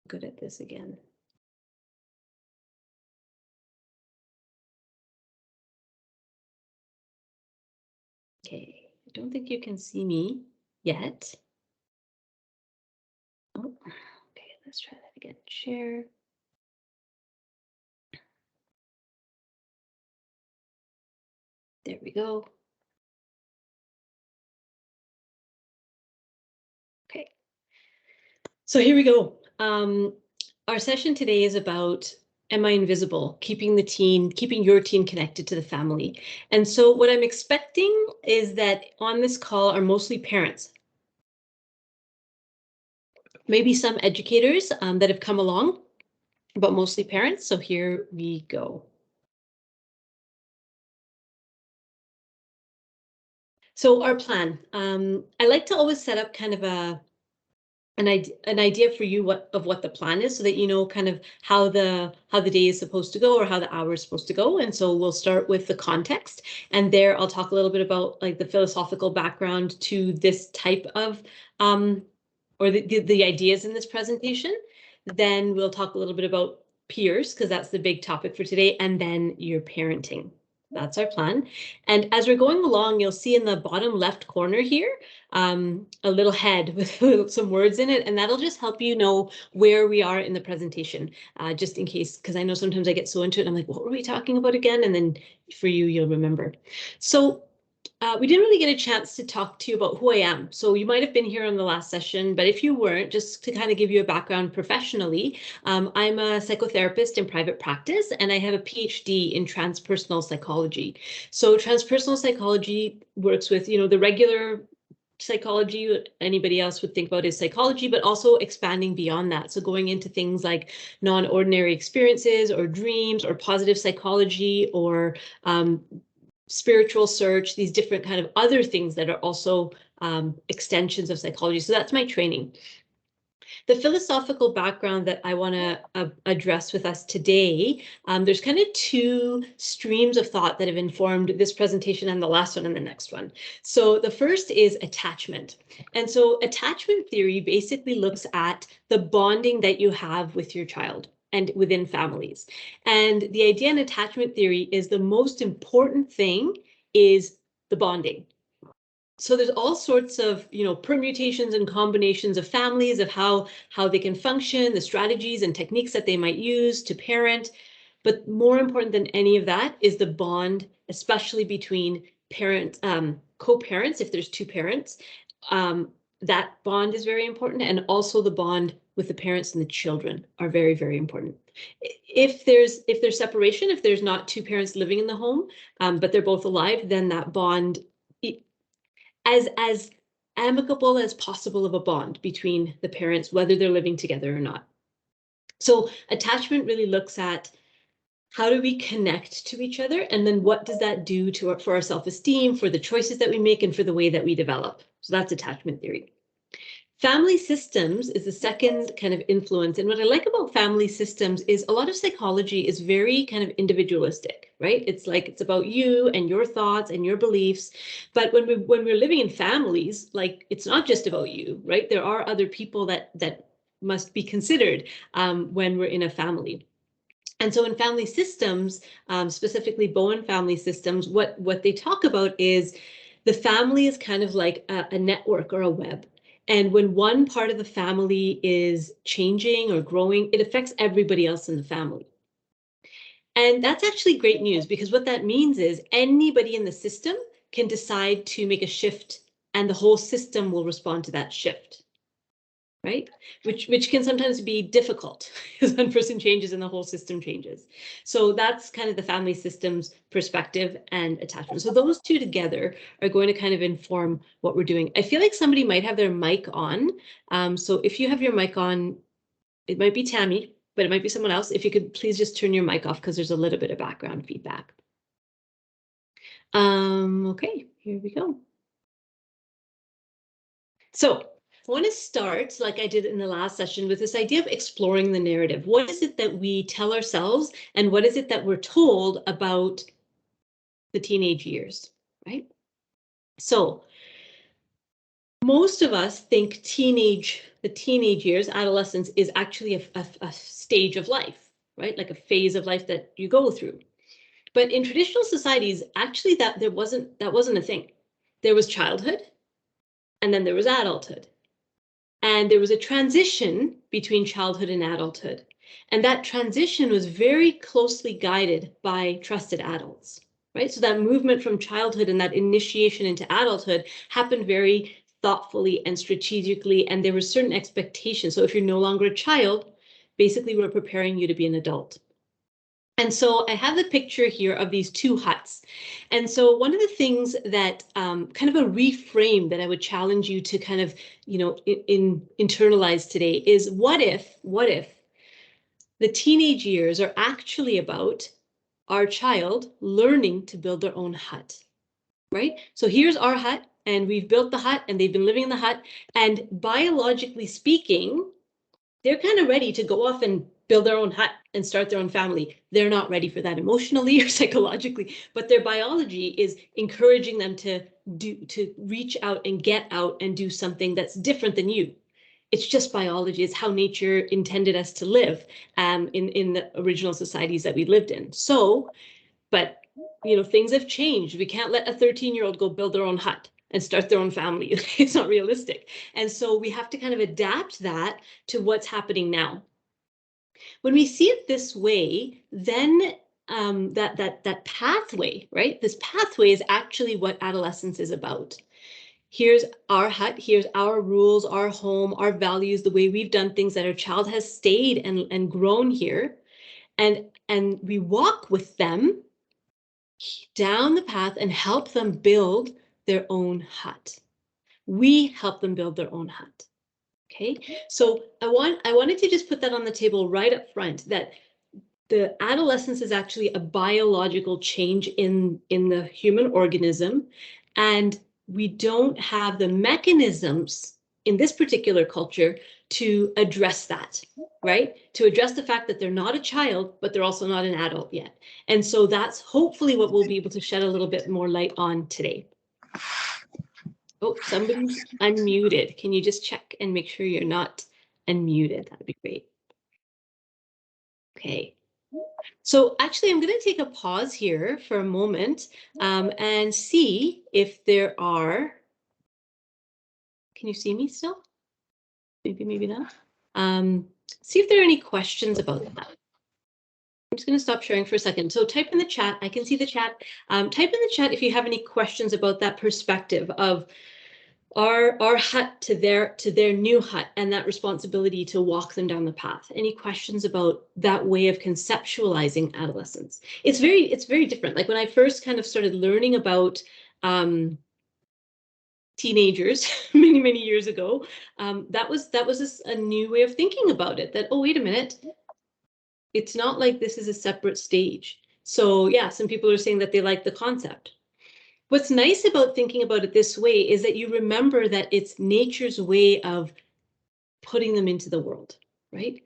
good at this again. Okay, I don't think you can see me yet. Oh, okay, let's try that again. Share. There we go. Okay. So here we go. Our session today is about Am I Invisible? Keeping your team connected to the family. And so what I'm expecting is that on this call are mostly parents. Maybe some educators that have come along, but mostly parents. So here we go. So our plan, I like to always set up kind of an idea for you of what the plan is, so that you know kind of how the day is supposed to go or how the hour is supposed to go. And so we'll start with the context, and there I'll talk a little bit about like the philosophical background to this type of or the ideas in this presentation. Then we'll talk a little bit about peers, because that's the big topic for today, and then your parenting. That's our plan. And as we're going along, you'll see in the bottom left corner here, a little head with some words in it, and that'll just help you know where we are in the presentation, just in case, because I know sometimes I get so into it, I'm like, what were we talking about again? And then for you, you'll remember. So we didn't really get a chance to talk to you about who I am. So you might have been here on the last session, but if you weren't, just to kind of give you a background professionally, I'm a psychotherapist in private practice, and I have a PhD in transpersonal psychology. So transpersonal psychology works with, the regular psychology anybody else would think about is psychology, but also expanding beyond that. So going into things like non-ordinary experiences or dreams or positive psychology or spiritual search, these different kind of other things that are also extensions of psychology. So that's my training. The philosophical background that I want to address with us today, there's kind of two streams of thought that have informed this presentation and the last one and the next one. So the first is attachment. And so attachment theory basically looks at the bonding that you have with your child and within families. And the idea in attachment theory is the most important thing is the bonding. So there's all sorts of, permutations and combinations of families, of how they can function, the strategies and techniques that they might use to parent. But more important than any of that is the bond, especially between co-parents, if there's two parents. That bond is very important, and also the bond with the parents and the children are very, very important. If there's separation, if there's not two parents living in the home, but they're both alive, then that bond, as amicable as possible of a bond between the parents, whether they're living together or not. So attachment really looks at how do we connect to each other, and then what does that do for our self-esteem, for the choices that we make, and for the way that we develop. So that's attachment theory. Family systems is the second kind of influence. And what I like about family systems is a lot of psychology is very kind of individualistic, right? It's like it's about you and your thoughts and your beliefs. But when we're living in families, like it's not just about you, right? There are other people that must be considered when we're in a family. And so in family systems, specifically Bowen family systems, what they talk about is the family is kind of like a network or a web. And when one part of the family is changing or growing, it affects everybody else in the family. And that's actually great news, because what that means is anybody in the system can decide to make a shift, and the whole system will respond to that shift. Right? Which can sometimes be difficult, because one person changes and the whole system changes. So that's kind of the family systems perspective and attachment. So those two together are going to kind of inform what we're doing. I feel like somebody might have their mic on. So if you have your mic on, it might be Tammy, but it might be someone else. If you could please just turn your mic off, because there's a little bit of background feedback. Okay, here we go. So I want to start, like I did in the last session, with this idea of exploring the narrative. What is it that we tell ourselves, and what is it that we're told about the teenage years, right? So most of us think the teenage years, adolescence, is actually a stage of life, right? Like a phase of life that you go through. But in traditional societies, actually that wasn't a thing. There was childhood, and then there was adulthood. And there was a transition between childhood and adulthood. And that transition was very closely guided by trusted adults, right? So that movement from childhood and that initiation into adulthood happened very thoughtfully and strategically, and there were certain expectations. So if you're no longer a child, basically we're preparing you to be an adult. And so I have the picture here of these two huts. And so one of the things that kind of a reframe that I would challenge you to kind of, internalize today is what if the teenage years are actually about our child learning to build their own hut, right? So here's our hut, and we've built the hut, and they've been living in the hut. And biologically speaking, they're kind of ready to go off and build their own hut and start their own family. They're not ready for that emotionally or psychologically, but their biology is encouraging them to reach out and get out and do something that's different than you. It's just biology. It's how nature intended us to live in the original societies that we lived in. So, but things have changed. We can't let a 13-year-old go build their own hut and start their own family. It's not realistic. And so we have to kind of adapt that to what's happening now. When we see it this way, then that pathway, right? This pathway is actually what adolescence is about. Here's our hut, here's our rules, our home, our values, the way we've done things, that our child has stayed and grown here. And we walk with them down the path and help them build their own hut. We help them build their own hut. Okay, so I wanted to just put that on the table right up front, that the adolescence is actually a biological change in the human organism, and we don't have the mechanisms in this particular culture to address that, right? To address the fact that they're not a child, but they're also not an adult yet. And so that's hopefully what we'll be able to shed a little bit more light on today. Oh, somebody's unmuted. Can you just check and make sure you're not unmuted? That would be great. Okay. So actually, I'm going to take a pause here for a moment and see if there are. Can you see me still? Maybe not. See if there are any questions about that. I'm just going to stop sharing for a second. So type in the chat. I can see the chat. Type in the chat if you have any questions about that perspective of our hut to their new hut, and that responsibility to walk them down the path. Any questions about that way of conceptualizing adolescence? It's very different. Like when I first kind of started learning about teenagers many years ago, that was a new way of thinking about it, that, oh, wait a minute, it's not like this is a separate stage. So yeah, some people are saying that they like the concept. What's nice about thinking about it this way is that you remember that it's nature's way of putting them into the world, right?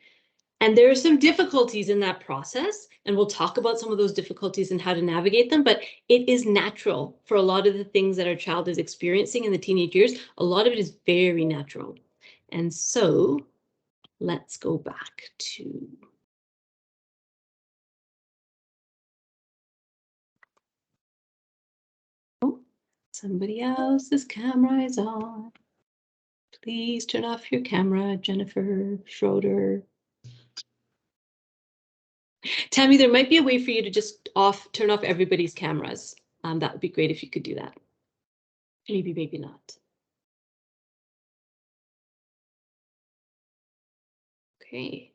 And there are some difficulties in that process, and we'll talk about some of those difficulties and how to navigate them, but it is natural for a lot of the things that our child is experiencing in the teenage years. A lot of it is very natural. And so let's go back to somebody else's camera is on. Please turn off your camera, Jennifer Schroeder. Tammy, there might be a way for you to just turn off everybody's cameras. That would be great if you could do that. Maybe not. Okay.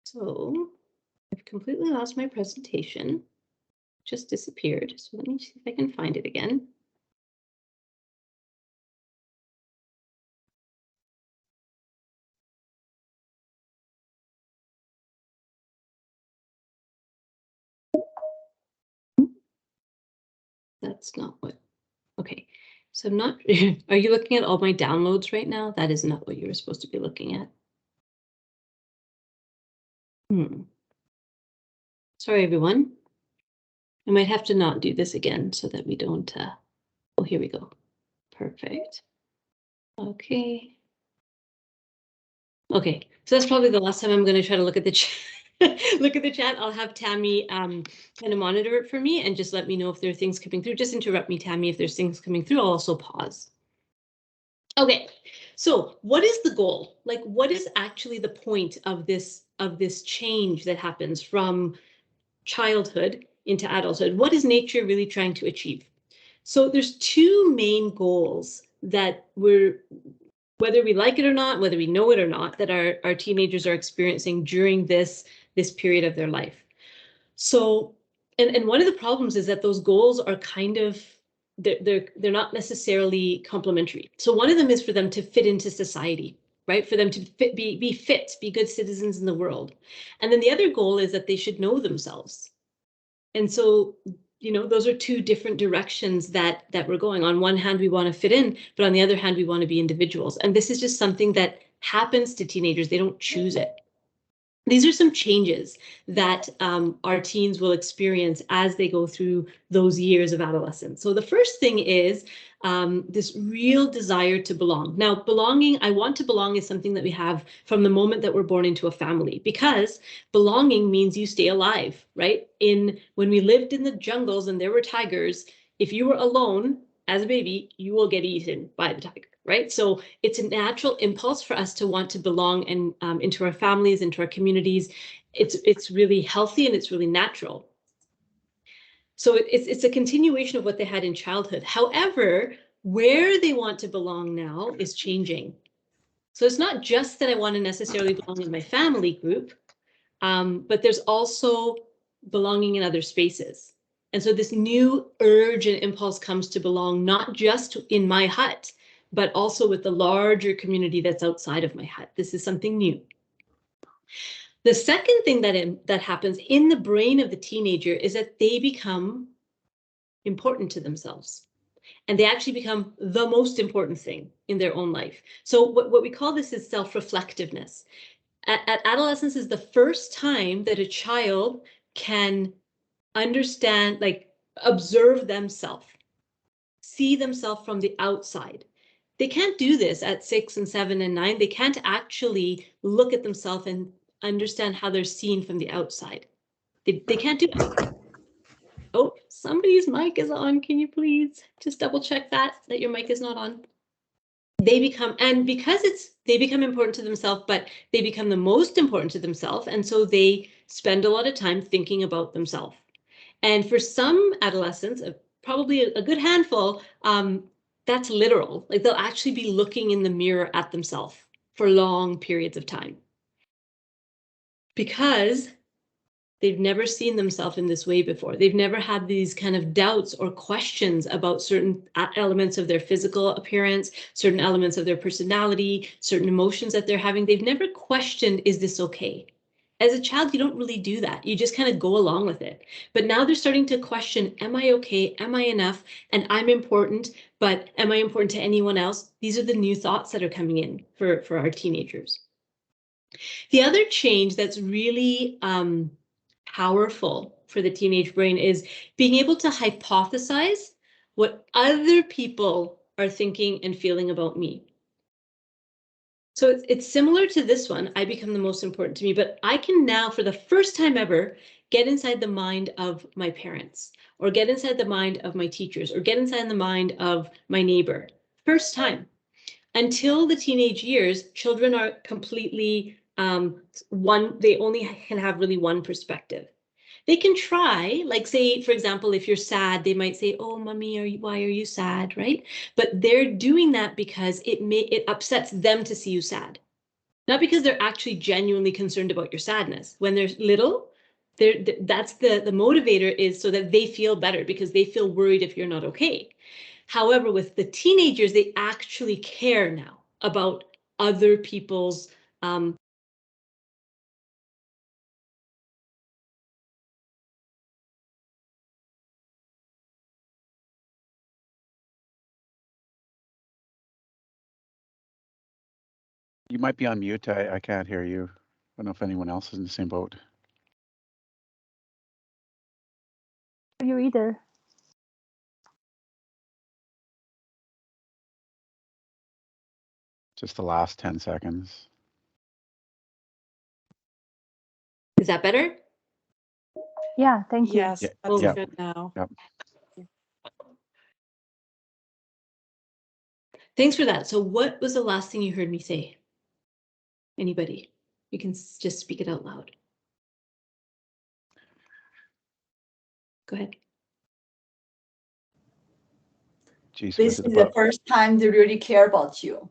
So I've completely lost my presentation. Just disappeared. So let me see if I can find it again. That's not what. Okay. So I'm not. Are you looking at all my downloads right now? That is not what you were supposed to be looking at. Sorry, everyone. I might have to not do this again so that we don't. Oh, here we go. Perfect. Okay. Okay, so that's probably the last time I'm going to try to look at the chat. Look at the chat. I'll have Tammy kind of monitor it for me and just let me know if there are things coming through. Just interrupt me, Tammy, if there's things coming through. I'll also pause. Okay, so what is the goal? Like, what is actually the point of this change that happens from childhood into adulthood? What is nature really trying to achieve? So there's two main goals that whether we like it or not, whether we know it or not, that our teenagers are experiencing during this period of their life. So, and one of the problems is that those goals are kind of, they're not necessarily complementary. So one of them is for them to fit into society, right? For them to be fit, be good citizens in the world. And then the other goal is that they should know themselves. And so, those are two different directions that we're going. On one hand, we want to fit in, but on the other hand, we want to be individuals. And this is just something that happens to teenagers. They don't choose it. These are some changes that our teens will experience as they go through those years of adolescence. So the first thing is this real desire to belong. Now, belonging, I want to belong is something that we have from the moment that we're born into a family, because belonging means you stay alive, right? When we lived in the jungles and there were tigers, if you were alone as a baby, you will get eaten by the tiger. Right? So it's a natural impulse for us to want to belong and into our families, into our communities. It's really healthy and it's really natural. So it's a continuation of what they had in childhood. However, where they want to belong now is changing. So it's not just that I want to necessarily belong in my family group, but there's also belonging in other spaces. And so this new urge and impulse comes to belong not just in my hut, but also with the larger community that's outside of my hut. This is something new. The second thing that happens in the brain of the teenager is that they become important to themselves. And they actually become the most important thing in their own life. So what we call this is self-reflectiveness. At adolescence is the first time that a child can understand, like observe themselves, see themselves from the outside. They can't do this at 6 and 7 and 9. They can't actually look at themselves and understand how they're seen from the outside. They can't do it. Oh, somebody's mic is on. Can you please just double check that your mic is not on? They become, and because they become important to themselves, but they become the most important to themselves. And so they spend a lot of time thinking about themselves. And for some adolescents, probably a good handful, that's literal. Like they'll actually be looking in the mirror at themselves for long periods of time, because they've never seen themselves in this way before. They've never had these kind of doubts or questions about certain elements of their physical appearance, certain elements of their personality, certain emotions that they're having. They've never questioned, is this okay? As a child, you don't really do that. You just kind of go along with it. But now they're starting to question, am I okay? Am I enough? And I'm important, but am I important to anyone else? These are the new thoughts that are coming in for our teenagers. The other change that's really powerful for the teenage brain is being able to hypothesize what other people are thinking and feeling about me. So it's similar to this one, I become the most important to me, but I can now, for the first time ever, get inside the mind of my parents, or get inside the mind of my teachers, or get inside the mind of my neighbor. First time. Until the teenage years, children are completely they only can have really one perspective. They can try, like say, for example, if you're sad, they might say, oh, mommy, why are you sad, right? But they're doing that because it upsets them to see you sad. Not because they're actually genuinely concerned about your sadness. When they're little, that's the motivator, is so that they feel better because they feel worried if you're not okay. However, with the teenagers, they actually care now about other people's You might be on mute. I can't hear you. I don't know if anyone else is in the same boat. You either. Just the last 10 seconds. Is that better? Yeah, thank you. Yes, Yeah, that's yeah. good now. Yep. Thanks for that. So what was the last thing you heard me say? Anybody? You can just speak it out loud. Go ahead. Geez, This was is it the about? first time they really care about you.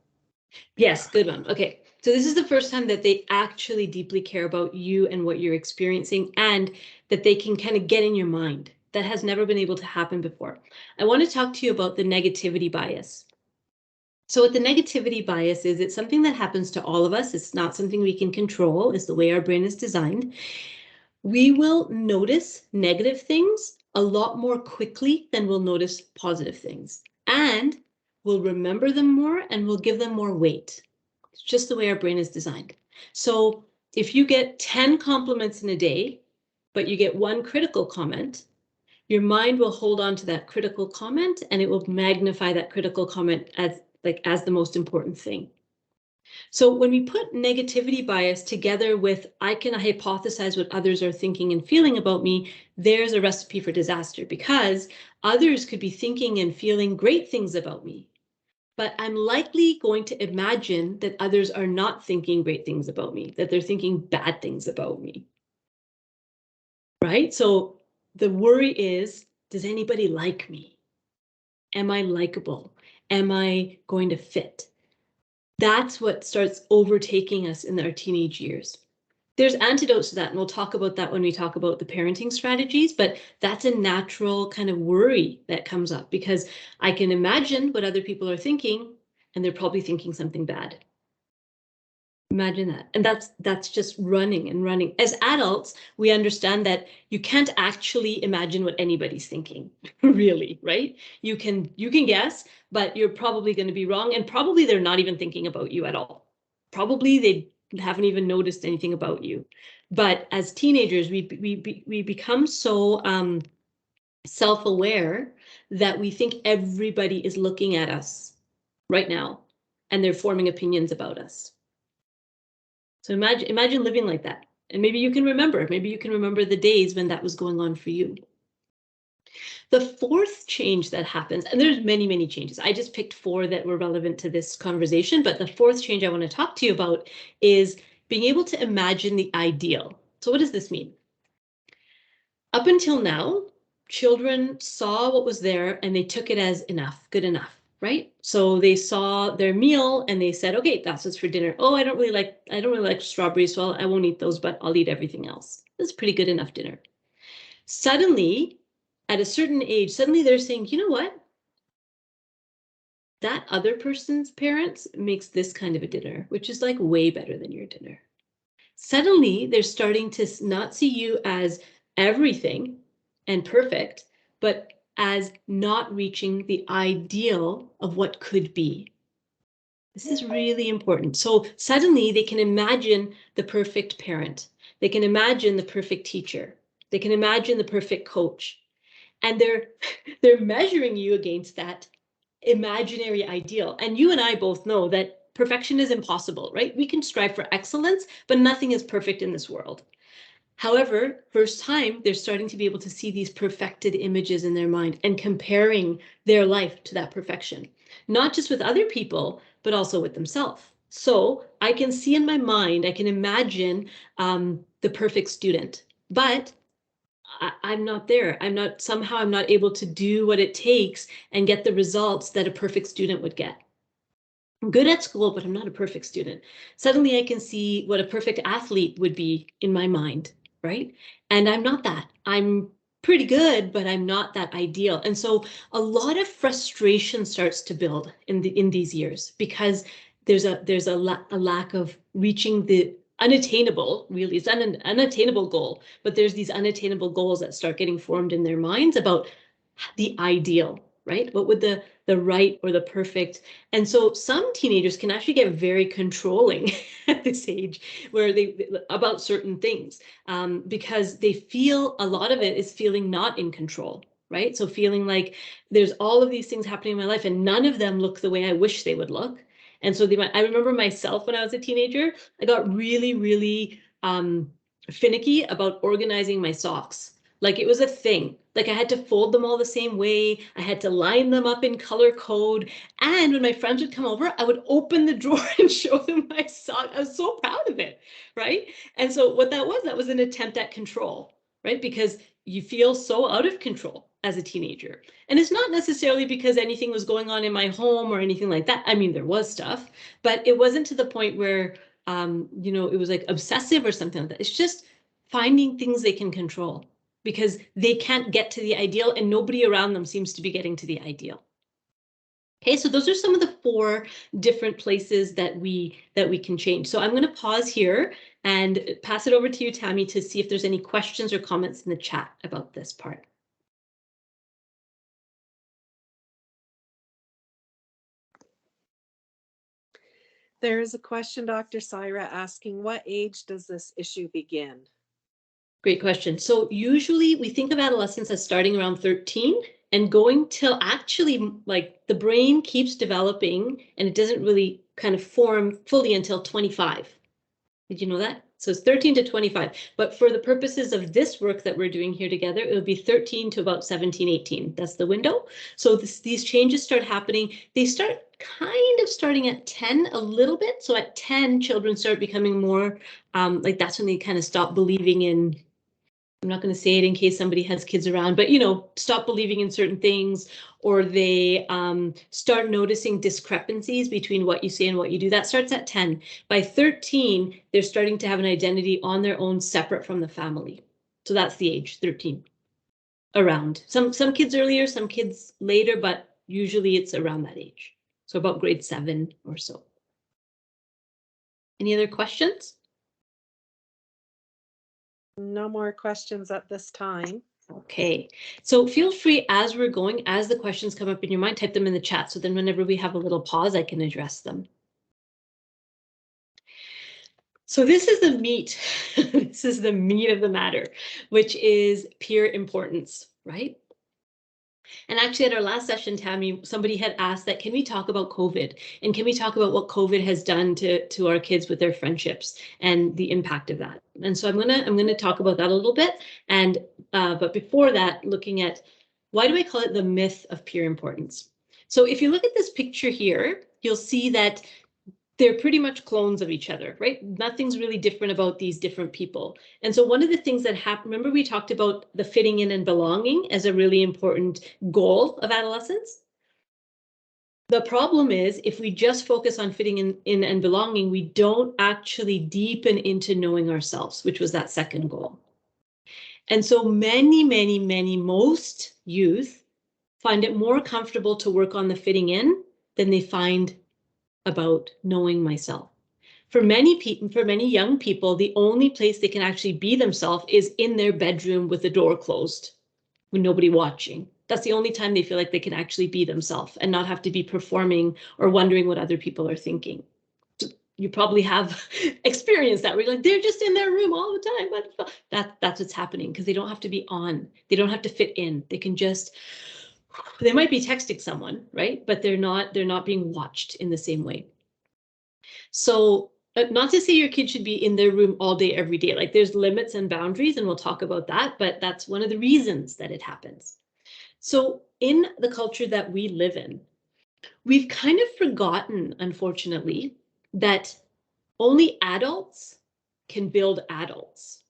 Yes, good one. Okay, so this is the first time that they actually deeply care about you and what you're experiencing, and that they can kind of get in your mind. That has never been able to happen before. I want to talk to you about the negativity bias. So what the negativity bias is, it's something that happens to all of us. It's not something we can control. It's the way our brain is designed. We will notice negative things a lot more quickly than we'll notice positive things. And we'll remember them more and we'll give them more weight. It's just the way our brain is designed. So if you get 10 compliments in a day, but you get one critical comment, your mind will hold on to that critical comment and it will magnify that critical comment as the most important thing. So when we put negativity bias together with I can hypothesize what others are thinking and feeling about me, there's a recipe for disaster, because others could be thinking and feeling great things about me, but I'm likely going to imagine that others are not thinking great things about me, that they're thinking bad things about me. Right? So the worry is, does anybody like me? Am I likable? Am I going to fit? That's what starts overtaking us in our teenage years. There's antidotes to that, and we'll talk about that when we talk about the parenting strategies, but that's a natural kind of worry that comes up because I can imagine what other people are thinking, and they're probably thinking something bad. Imagine that. And that's just running and running. As adults, we understand that you can't actually imagine what anybody's thinking, really, right? You can guess, but you're probably going to be wrong, and probably they're not even thinking about you at all. Probably they haven't even noticed anything about you. But as teenagers, we become so self-aware that we think everybody is looking at us right now, and they're forming opinions about us. So imagine living like that. And maybe you can remember the days when that was going on for you. The fourth change that happens, and there's many, many changes. I just picked 4 that were relevant to this conversation, but the fourth change I want to talk to you about is being able to imagine the ideal. So what does this mean? Up until now, children saw what was there and they took it as enough, good enough. Right? So they saw their meal and they said, okay, that's what's for dinner. Oh, I don't really like strawberries, so I won't eat those, but I'll eat everything else. That's pretty good enough dinner. Suddenly, at a certain age, suddenly they're saying, you know what? That other person's parents makes this kind of a dinner, which is like way better than your dinner. Suddenly, they're starting to not see you as everything and perfect, but as not reaching the ideal of what could be. This is really important. So suddenly they can imagine the perfect parent. They can imagine the perfect teacher. They can imagine the perfect coach. And they're measuring you against that imaginary ideal. And you and I both know that perfection is impossible, right? We can strive for excellence, but nothing is perfect in this world. However, first time, they're starting to be able to see these perfected images in their mind and comparing their life to that perfection, not just with other people, but also with themselves. So I can see in my mind, I can imagine the perfect student, but I'm not there. I'm not able to do what it takes and get the results that a perfect student would get. I'm good at school, but I'm not a perfect student. Suddenly I can see what a perfect athlete would be in my mind, right? And I'm not that. I'm pretty good, but I'm not that ideal. And so a lot of frustration starts to build in these years because there's a lack of reaching the unattainable, really. It's an unattainable goal, but there's these unattainable goals that start getting formed in their minds about the ideal, right? What would the right or the perfect. And so some teenagers can actually get very controlling at this age where about certain things because they feel a lot of it is feeling not in control, right? So feeling like there's all of these things happening in my life and none of them look the way I wish they would look. And so I remember myself when I was a teenager, I got really, really finicky about organizing my socks. Like it was a thing. Like I had to fold them all the same way. I had to line them up in color code. And when my friends would come over, I would open the drawer and show them my sock. I was so proud of it, right? And so what that was an attempt at control, right? Because you feel so out of control as a teenager. And it's not necessarily because anything was going on in my home or anything like that. I mean, there was stuff, but it wasn't to the point where, you know, it was like obsessive or something like that. It's just finding things they can control because they can't get to the ideal and nobody around them seems to be getting to the ideal. Okay, so those are some of the 4 different places that we can change. So I'm going to pause here and pass it over to you, Tammy, to see if there's any questions or comments in the chat about this part. There is a question, Dr. Syra, asking what age does this issue begin? Great question. So usually we think of adolescence as starting around 13 and going till actually like the brain keeps developing and it doesn't really kind of form fully until 25. Did you know that? So it's 13 to 25. But for the purposes of this work that we're doing here together, it would be 13 to about 17, 18. That's the window. So these changes start happening. They start kind of starting at 10 a little bit. So at 10, children start becoming more like that's when they kind of stop believing in, I'm not going to say it in case somebody has kids around, but, you know, stop believing in certain things, or they start noticing discrepancies between what you say and what you do. That starts at 10. By 13, they're starting to have an identity on their own, separate from the family. So that's the age, 13, around. Some kids earlier, some kids later, but usually it's around that age. So about grade 7 or so. Any other questions? No more questions at this time. Okay, so feel free as we're going, as the questions come up in your mind, type them in the chat. So then whenever we have a little pause, I can address them. So this is the meat. This is the meat of the matter, which is peer importance, right? And actually at our last session, Tammy, somebody had asked that, can we talk about COVID? And can we talk about what COVID has done to our kids with their friendships and the impact of that? And so I'm gonna talk about that a little bit. And but before that, looking at why do I call it the myth of peer importance? So if you look at this picture here, you'll see that they're pretty much clones of each other, right? Nothing's really different about these different people. And so one of the things that happened, remember we talked about the fitting in and belonging as a really important goal of adolescence? The problem is if we just focus on fitting in and belonging, we don't actually deepen into knowing ourselves, which was that second goal. And so most youth find it more comfortable to work on the fitting in than they find about knowing myself. For many people, for many young people, the only place they can actually be themselves is in their bedroom with the door closed, with nobody watching. That's the only time they feel like they can actually be themselves and not have to be performing or wondering what other people are thinking. You probably have experienced that where you're like, they're just in their room all the time. But that's what's happening because they don't have to be on. They don't have to fit in. They can just, they might be texting someone, right? But they're not being watched in the same way. So not to say your kid should be in their room all day, every day. Like there's limits and boundaries, and we'll talk about that, but that's one of the reasons that it happens. So in the culture that we live in, we've kind of forgotten, unfortunately, that only adults can build adults.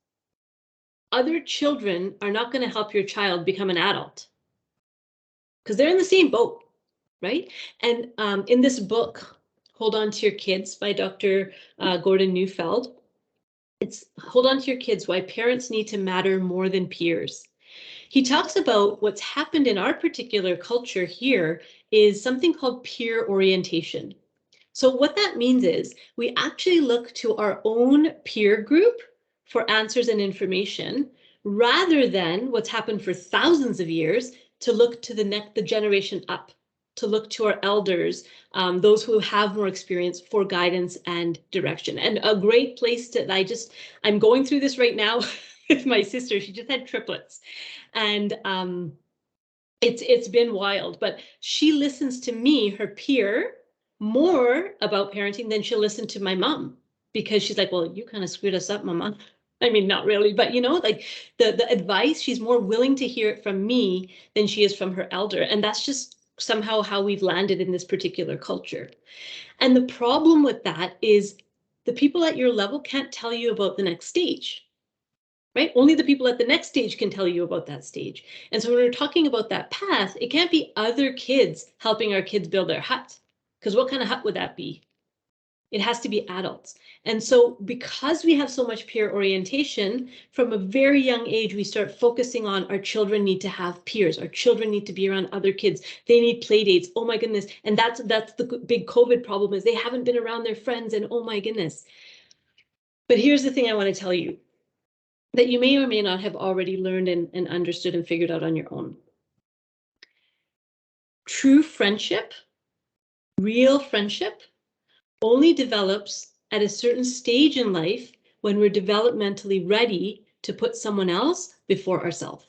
Other children are not going to help your child become an adult because they're in the same boat, right? And in this book, Hold On to Your Kids by Dr. Gordon Neufeld, it's Hold On to Your Kids, Why Parents Need to Matter More Than Peers. He talks about what's happened in our particular culture here is something called peer orientation. So what that means is we actually look to our own peer group for answers and information rather than what's happened for thousands of years to look to the generation up, to look to our elders, those who have more experience for guidance and direction. And a great place to, I'm going through this right now with my sister. She just had triplets. And it's been wild, but she listens to me, her peer, more about parenting than she'll listen to my mom, because she's like, well, you kind of screwed us up, mama. I mean, not really, but you know, like the advice, she's more willing to hear it from me than she is from her elder. And that's just somehow how we've landed in this particular culture. And the problem with that is the people at your level can't tell you about the next stage. Right? Only the people at the next stage can tell you about that stage. And so when we're talking about that path, it can't be other kids helping our kids build their hut. Because what kind of hut would that be? It has to be adults. And so because we have so much peer orientation, from a very young age, we start focusing on our children need to have peers. Our children need to be around other kids. They need play dates. Oh my goodness. And that's the big COVID problem, is they haven't been around their friends, and oh my goodness. But here's the thing I want to tell you, that you may or may not have already learned and understood and figured out on your own. True friendship, real friendship, only develops at a certain stage in life when we're developmentally ready to put someone else before ourselves.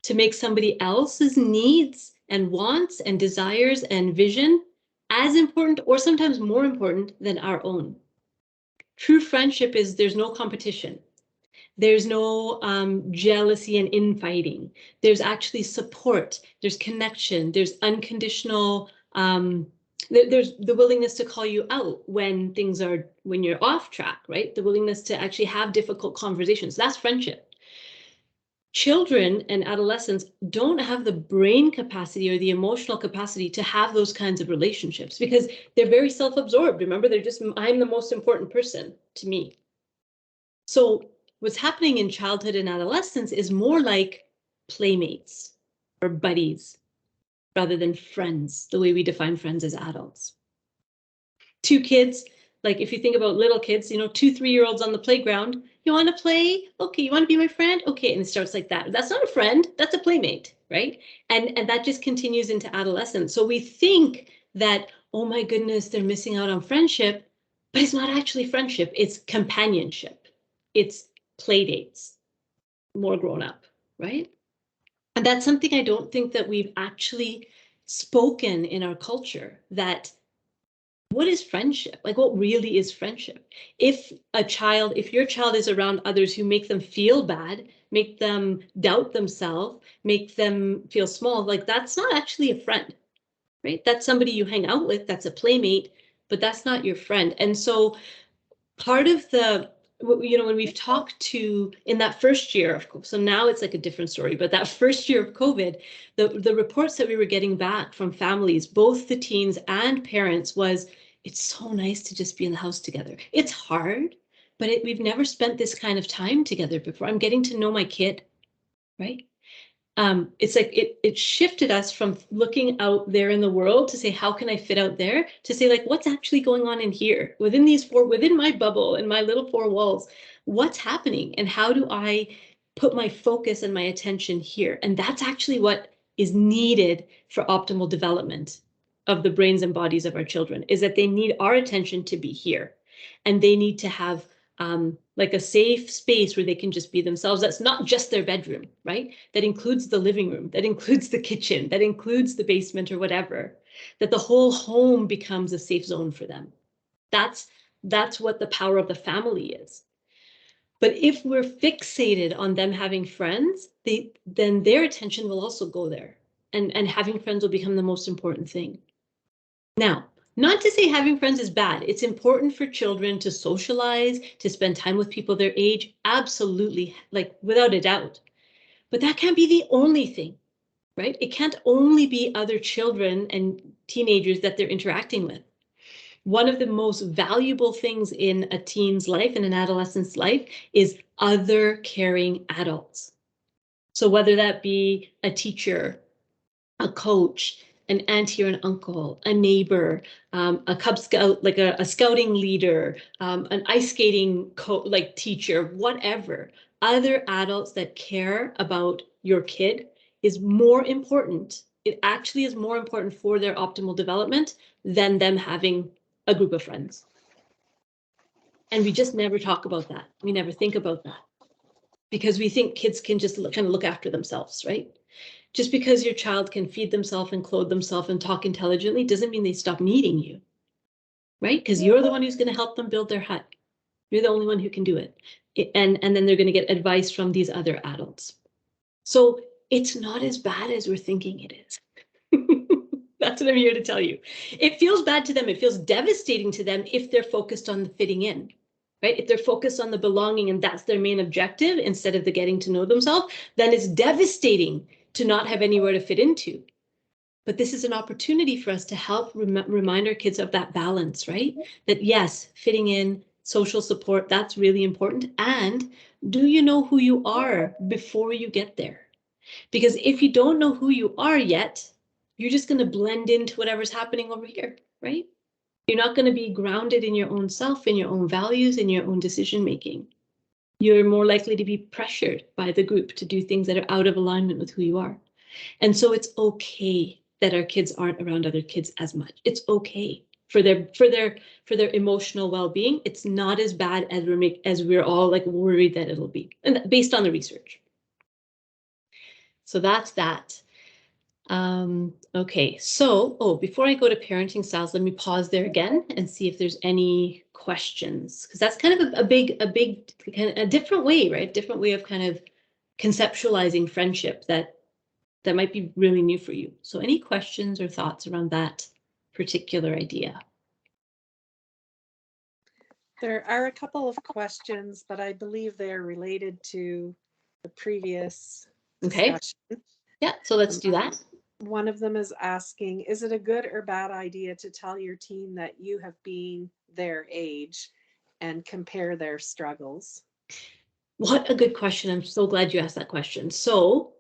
To make somebody else's needs and wants and desires and vision as important, or sometimes more important, than our own. True friendship is there's no competition. There's no jealousy and infighting. There's actually support. There's connection. There's unconditional, there's the willingness to call you out when when you're off track, right? The willingness to actually have difficult conversations. That's friendship. Children and adolescents don't have the brain capacity or the emotional capacity to have those kinds of relationships, because they're very self-absorbed. Remember, they're just, I'm the most important person to me. So what's happening in childhood and adolescence is more like playmates or buddies rather than friends, the way we define friends as adults. Two kids, like if you think about little kids, you know, 2 3-year-olds on the playground, you want to play? Okay, you want to be my friend? Okay, and it starts like that. That's not a friend, that's a playmate, right? And that just continues into adolescence. So we think that, oh my goodness, they're missing out on friendship, but it's not actually friendship, it's companionship. It's play dates, more grown up, right? And that's something I don't think that we've actually spoken in our culture, that what is friendship? Like, what really is friendship? If your child is around others who make them feel bad, make them doubt themselves, make them feel small, like that's not actually a friend, right? That's somebody you hang out with, that's a playmate, but that's not your friend. And so part of the, you know, when we've talked to in that first year of COVID, so now it's like a different story, but that first year of COVID, the reports that we were getting back from families, both the teens and parents, was it's so nice to just be in the house together. It's hard, but we've never spent this kind of time together before. I'm getting to know my kid, right? It's like it shifted us from looking out there in the world to say, how can I fit out there, to say, like, what's actually going on in here within within my bubble and my little 4 walls, what's happening, and how do I put my focus and my attention here? And that's actually what is needed for optimal development of the brains and bodies of our children, is that they need our attention to be here, and they need to have like a safe space where they can just be themselves. That's not just their bedroom, right? That includes the living room, that includes the kitchen, that includes the basement or whatever, that the whole home becomes a safe zone for them. That's what the power of the family is. But if we're fixated on them having friends, then their attention will also go there, and having friends will become the most important thing. Now, not to say having friends is bad. It's important for children to socialize, to spend time with people their age. Absolutely, like without a doubt. But that can't be the only thing, right? It can't only be other children and teenagers that they're interacting with. One of the most valuable things in a teen's life, in an adolescent's life, is other caring adults. So whether that be a teacher, a coach, an auntie or an uncle, a neighbor, a Cub Scout, like a scouting leader, an ice skating like teacher, whatever. Other adults that care about your kid is more important. It actually is more important for their optimal development than them having a group of friends. And we just never talk about that. We never think about that, because we think kids can just kind of look after themselves, right? Just because your child can feed themselves and clothe themselves and talk intelligently doesn't mean they stop needing you, right? Because you're the one who's going to help them build their hut. You're the only one who can do it. And then they're going to get advice from these other adults. So it's not as bad as we're thinking it is. That's what I'm here to tell you. It feels bad to them. It feels devastating to them if they're focused on the fitting in, right? If they're focused on the belonging and that's their main objective instead of the getting to know themselves, then it's devastating to not have anywhere to fit into. But this is an opportunity for us to help remind our kids of that balance, right? That yes, fitting in, social support, that's really important. And do you know who you are before you get there? Because if you don't know who you are yet, you're just going to blend into whatever's happening over here, right? You're not going to be grounded in your own self, in your own values, in your own decision making. You're more likely to be pressured by the group to do things that are out of alignment with who you are. And so it's okay that our kids aren't around other kids as much. It's okay for their emotional well-being. It's not as bad as we're all like worried that it'll be, and based on the research. So that's that. Okay, so, before I go to parenting styles, let me pause there again and see if there's any questions, because that's kind of a big, kind of a different way, right? Different way of kind of conceptualizing friendship that might be really new for you. So any questions or thoughts around that particular idea? There are a couple of questions, but I believe they're related to the previous discussion. Yeah, so let's do that. One of them is asking, is it a good or bad idea to tell your teen that you have been their age and compare their struggles? What a good question. I'm so glad you asked that question. So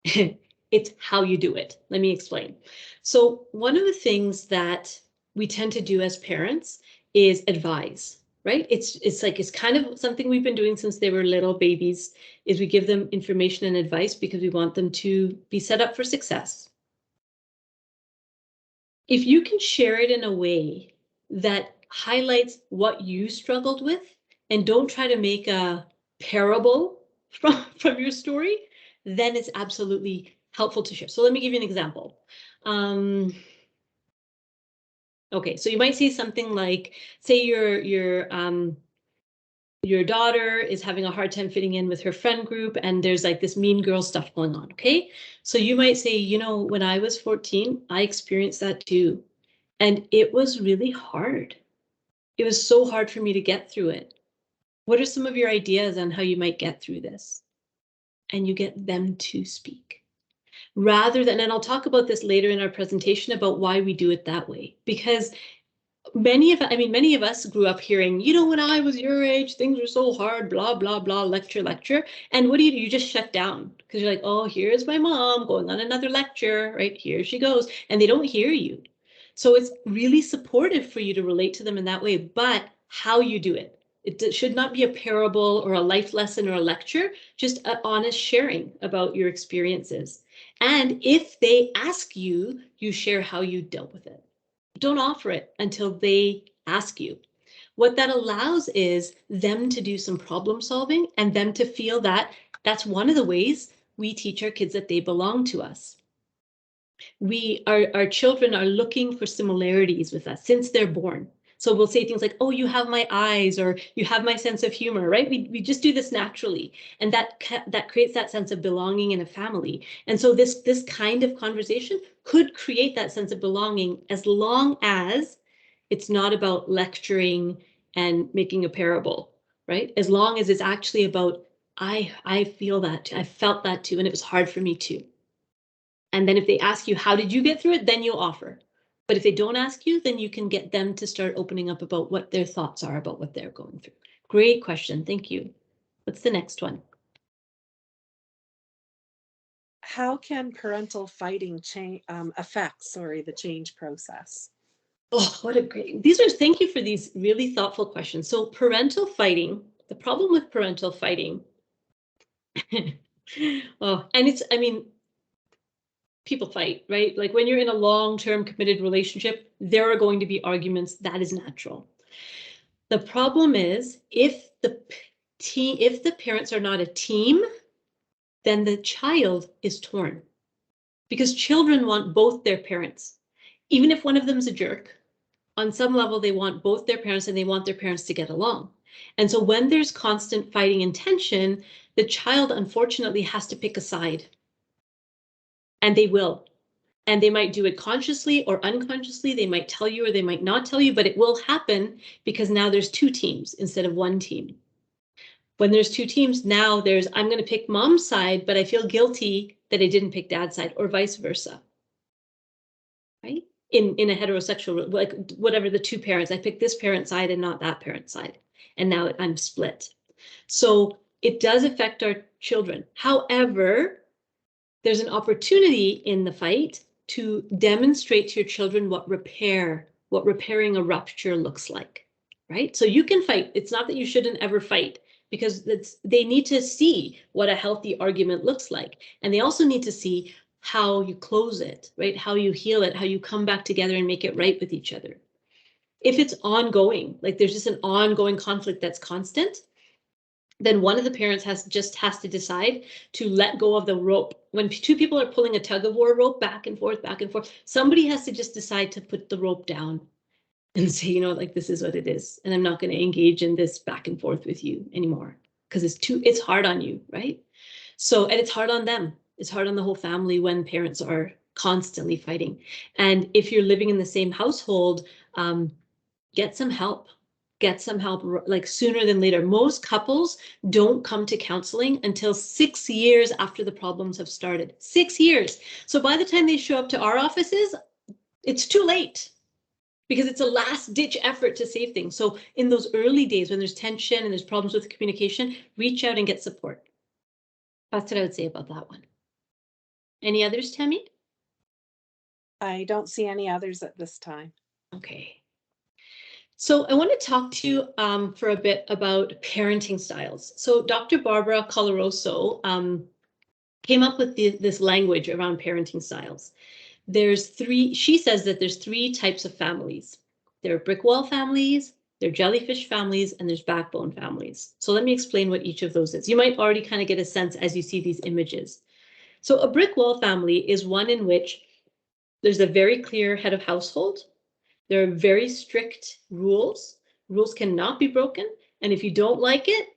it's how you do it. Let me explain. So one of the things that we tend to do as parents is advise, right? It's kind of something we've been doing since they were little babies, is we give them information and advice because we want them to be set up for success. If you can share it in a way that highlights what you struggled with and don't try to make a parable from your story, then it's absolutely helpful to share. So let me give you an example. Okay, so you might say something like, say your daughter is having a hard time fitting in with her friend group and there's like this mean girl stuff going on, okay? So you might say, you know, when I was 14, I experienced that too. And it was really hard. It was so hard for me to get through it. What are some of your ideas on how you might get through this? And you get them to speak. Rather than, and I'll talk about this later in our presentation about why we do it that way. Because many of us grew up hearing, you know, when I was your age, things were so hard, blah, blah, blah, lecture. And what do? You just shut down because you're like, oh, here's my mom going on another lecture, right? Here she goes. And they don't hear you. So it's really supportive for you to relate to them in that way, but how you do it. It should not be a parable or a life lesson or a lecture, just an honest sharing about your experiences. And if they ask you, you share how you dealt with it. Don't offer it until they ask you. What that allows is them to do some problem solving and them to feel that that's one of the ways we teach our kids that they belong to us. Our children are looking for similarities with us since they're born. So we'll say things like, oh, you have my eyes, or you have my sense of humor, right? We just do this naturally. And that creates that sense of belonging in a family. And so this kind of conversation could create that sense of belonging as long as it's not about lecturing and making a parable, right? As long as it's actually about, I feel that too. I felt that too, and it was hard for me too. And then if they ask you, how did you get through it? Then you'll offer. But if they don't ask you, then you can get them to start opening up about what their thoughts are about what they're going through. Great question. Thank you. What's the next one? How can parental fighting affect the change process? Oh, what a great, thank you for these really thoughtful questions. So parental fighting, the problem with parental fighting, oh, and people fight, right? Like when you're in a long-term committed relationship, there are going to be arguments. That is natural. The problem is if the parents are not a team, then the child is torn. Because children want both their parents. Even if one of them is a jerk, on some level, they want both their parents and they want their parents to get along. And so when there's constant fighting and tension, the child unfortunately has to pick a side. And they will. And they might do it consciously or unconsciously. They might tell you or they might not tell you, but it will happen because now there's two teams instead of one team. When there's two teams, now there's, I'm going to pick mom's side, but I feel guilty that I didn't pick dad's side, or vice versa. Right? In a heterosexual, like whatever the two parents, I picked this parent side and not that parent side. And now I'm split. So it does affect our children. However, there's an opportunity in the fight to demonstrate to your children what repairing a rupture looks like, right? So you can fight. It's not that you shouldn't ever fight, because they need to see what a healthy argument looks like. And they also need to see how you close it, right? How you heal it, how you come back together and make it right with each other. If it's ongoing, like there's just an ongoing conflict that's constant, then one of the parents has to decide to let go of the rope. When two people are pulling a tug of war rope back and forth, somebody has to just decide to put the rope down and say, you know, like, this is what it is. And I'm not going to engage in this back and forth with you anymore because it's hard on you, right? So, and it's hard on them. It's hard on the whole family when parents are constantly fighting. And if you're living in the same household, get some help. Get some help like sooner than later. Most couples don't come to counseling until 6 years after the problems have started. 6 years. So by the time they show up to our offices, it's too late because it's a last ditch effort to save things. So in those early days when there's tension and there's problems with communication, reach out and get support. That's what I would say about that one. Any others, Tammy? I don't see any others at this time. Okay. So I want to talk to you for a bit about parenting styles. So Dr. Barbara Coloroso came up with this language around parenting styles. She says that there's 3 types of families. There are brick wall families, there are jellyfish families, and there's backbone families. So let me explain what each of those is. You might already kind of get a sense as you see these images. So a brick wall family is one in which there's a very clear head of household. There are very strict rules. Rules cannot be broken. And if you don't like it,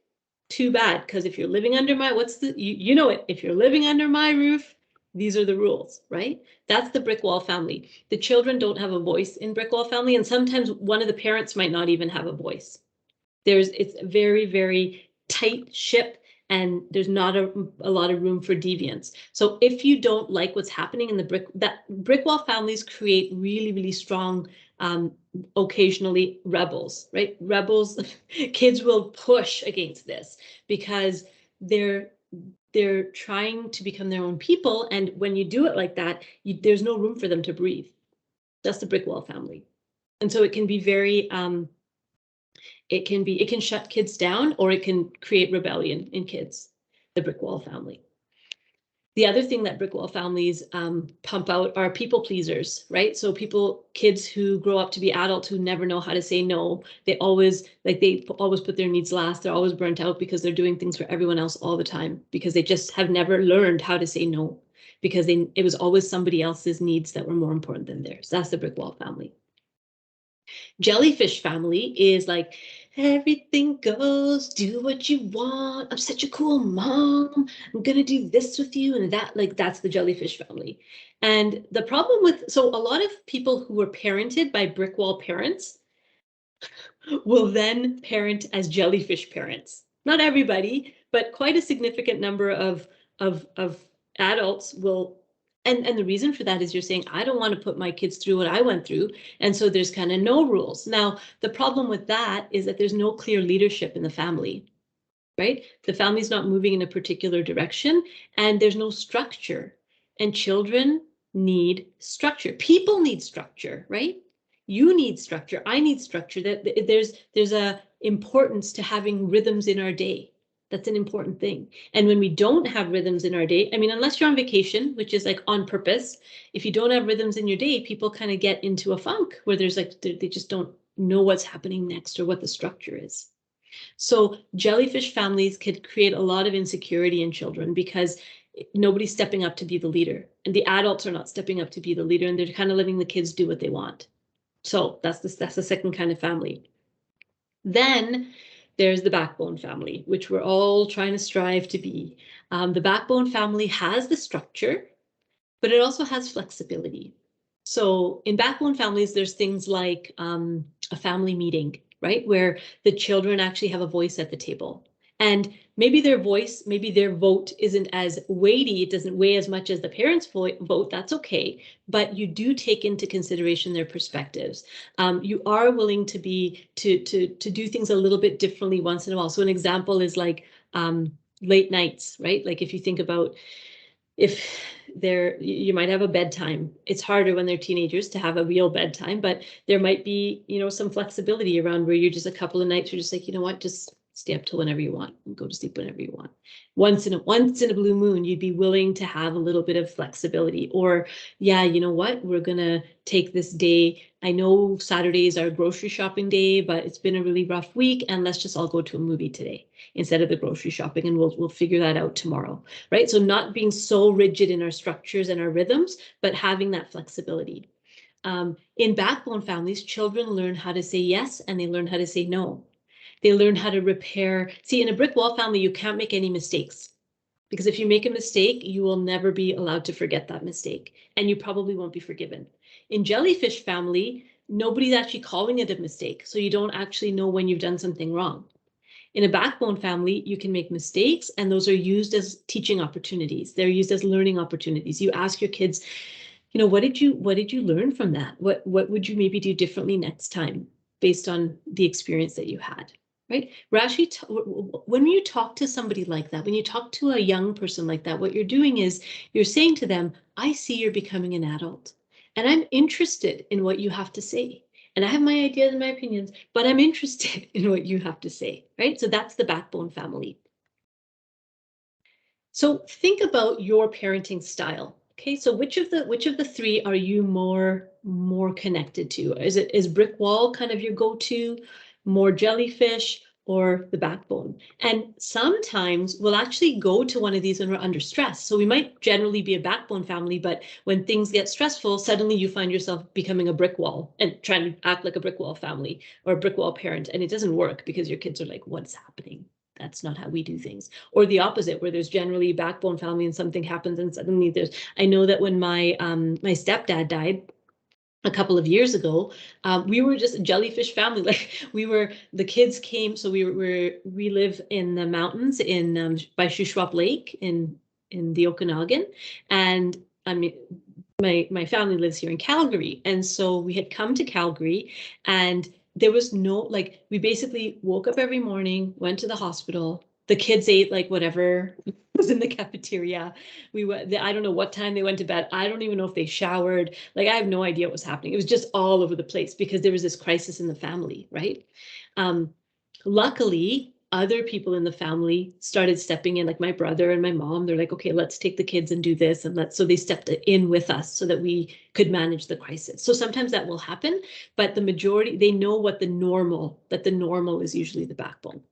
too bad. Because if you're living under my, you know it. If you're living under my roof, these are the rules, right? That's the brick wall family. The children don't have a voice in brick wall family. And sometimes one of the parents might not even have a voice. It's a very, very tight ship. And there's not a lot of room for deviance. So if you don't like what's happening in the brick wall families create really, really strong, occasionally rebels, right? Rebels, kids will push against this because they're trying to become their own people. And when you do it like that, there's no room for them to breathe. That's the brick wall family. And so it can be very, it can shut kids down, or it can create rebellion in kids, the brick wall family. The other thing that brick wall families pump out are people pleasers, right? So kids who grow up to be adults who never know how to say no. They always put their needs last. They're always burnt out because they're doing things for everyone else all the time because they just have never learned how to say no because it was always somebody else's needs that were more important than theirs. That's the brick wall family. Jellyfish family is like, everything goes, do what you want. I'm such a cool mom. I'm going to do this with you and that, like, that's the jellyfish family. And the problem so a lot of people who were parented by brick wall parents will then parent as jellyfish parents. Not everybody, but quite a significant number of adults will. And the reason for that is you're saying, I don't want to put my kids through what I went through. And so there's kind of no rules. Now, the problem with that is that there's no clear leadership in the family, right? The family's not moving in a particular direction and there's no structure. And children need structure. People need structure, right? You need structure. I need structure. That there's a importance to having rhythms in our day. That's an important thing. And when we don't have rhythms in our day, I mean, unless you're on vacation, which is like on purpose, if you don't have rhythms in your day, people kind of get into a funk where there's like, they just don't know what's happening next or what the structure is. So jellyfish families could create a lot of insecurity in children because nobody's stepping up to be the leader, and the adults are not stepping up to be the leader, and they're kind of letting the kids do what they want. So that's the second kind of family. Then there's the backbone family, which we're all trying to strive to be. The backbone family has the structure, but it also has flexibility. So in backbone families, there's things like a family meeting, right? Where the children actually have a voice at the table. And maybe their voice, maybe their vote isn't as weighty, it doesn't weigh as much as the parents' vote, that's okay. But you do take into consideration their perspectives. You are willing to do things a little bit differently once in a while. So an example is like late nights, right? Like if you think about if you might have a bedtime. It's harder when they're teenagers to have a real bedtime, but there might be, some flexibility around where you're just a couple of nights, you're just like, you know what, just stay up till whenever you want and go to sleep whenever you want. Once in a blue moon, you'd be willing to have a little bit of flexibility. Or, yeah, you know what, we're gonna take this day. I know Saturday is our grocery shopping day, but it's been a really rough week, and let's just all go to a movie today instead of the grocery shopping, and we'll figure that out tomorrow, right? So not being so rigid in our structures and our rhythms, but having that flexibility. In backbone families, children learn how to say yes, and they learn how to say no. They learn how to repair. See, in a brick wall family, you can't make any mistakes, because if you make a mistake, you will never be allowed to forget that mistake, and you probably won't be forgiven. In jellyfish family, nobody's actually calling it a mistake, so you don't actually know when you've done something wrong. In a backbone family, you can make mistakes, and those are used as teaching opportunities. They're used as learning opportunities. You ask your kids, what did you learn from that? What would you maybe do differently next time based on the experience that you had? Right? We're actually, when you talk to somebody like that, when you talk to a young person like that, what you're doing is you're saying to them, I see you're becoming an adult, and I'm interested in what you have to say. And I have my ideas and my opinions, but I'm interested in what you have to say, right? So that's the backbone family. So think about your parenting style. Okay, so which of the three are you more connected to? Is brick wall kind of your go-to, more jellyfish, or the backbone? And sometimes we'll actually go to one of these when we're under stress. So we might generally be a backbone family, but when things get stressful, suddenly you find yourself becoming a brick wall and trying to act like a brick wall family or a brick wall parent, and it doesn't work because your kids are like, what's happening? That's not how we do things. Or the opposite, where there's generally a backbone family and something happens and suddenly I know that when my stepdad died a couple of years ago, we were just a jellyfish family. Like the kids came, so we live in the mountains by Shuswap Lake in the Okanagan, and I mean, my family lives here in Calgary, and so we had come to Calgary, and there was no, we basically woke up every morning, went to the hospital. The kids ate whatever was in the cafeteria. I don't know what time they went to bed. I don't even know if they showered. I have no idea what was happening. It was just all over the place because there was this crisis in the family, right? Luckily, other people in the family started stepping in, like my brother and my mom. They're like, okay, let's take the kids and do this. And so they stepped in with us so that we could manage the crisis. So sometimes that will happen, but the majority, they know that the normal is usually the backbone.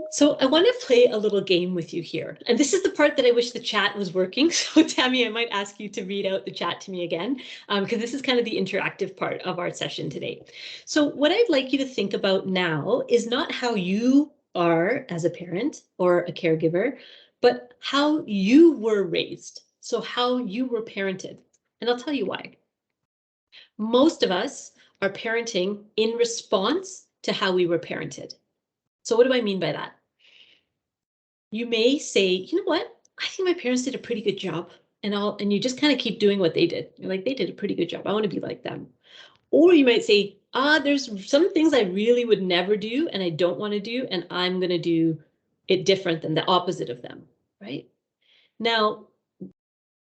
So I want to play a little game with you here. And this is the part that I wish the chat was working. So Tammy, I might ask you to read out the chat to me again, because this is kind of the interactive part of our session today. So what I'd like you to think about now is not how you are as a parent or a caregiver, but how you were raised. So how you were parented. And I'll tell you why. Most of us are parenting in response to how we were parented. So what do I mean by that? You may say, you know what? I think my parents did a pretty good job, and you just kind of keep doing what they did. You're like, they did a pretty good job. I want to be like them. Or you might say, there's some things I really would never do and I don't want to do, and I'm going to do it different than the opposite of them, right? Now,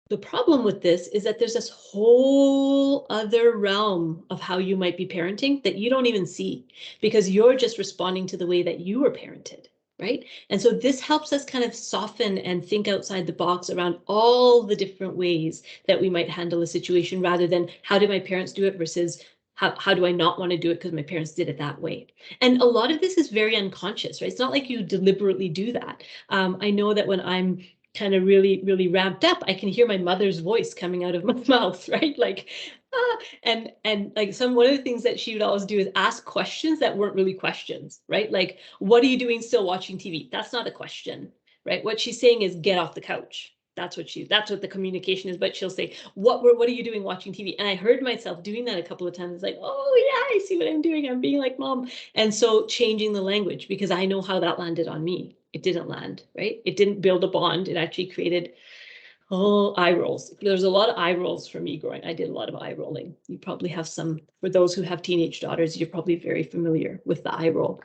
the problem with this is that there's this whole other realm of how you might be parenting that you don't even see because you're just responding to the way that you were parented, right? And so this helps us kind of soften and think outside the box around all the different ways that we might handle a situation rather than how did my parents do it versus how do I not want to do it because my parents did it that way? And a lot of this is very unconscious, right? It's not like you deliberately do that. I know that when I'm kind of really, really ramped up, I can hear my mother's voice coming out of my mouth, right? Like, and like one of the things that she would always do is ask questions that weren't really questions, right? Like, what are you doing still watching TV? That's not a question, right? What she's saying is get off the couch. That's what the communication is. But she'll say, what are you doing watching TV? And I heard myself doing that a couple of times. It's like, oh yeah, I see what I'm doing. I'm being like mom. And so changing the language, because I know how that landed on me. It didn't land, right? It didn't build a bond. It actually created eye rolls. There's a lot of eye rolls for me growing. I did a lot of eye rolling. You probably have some, for those who have teenage daughters, you're probably very familiar with the eye roll.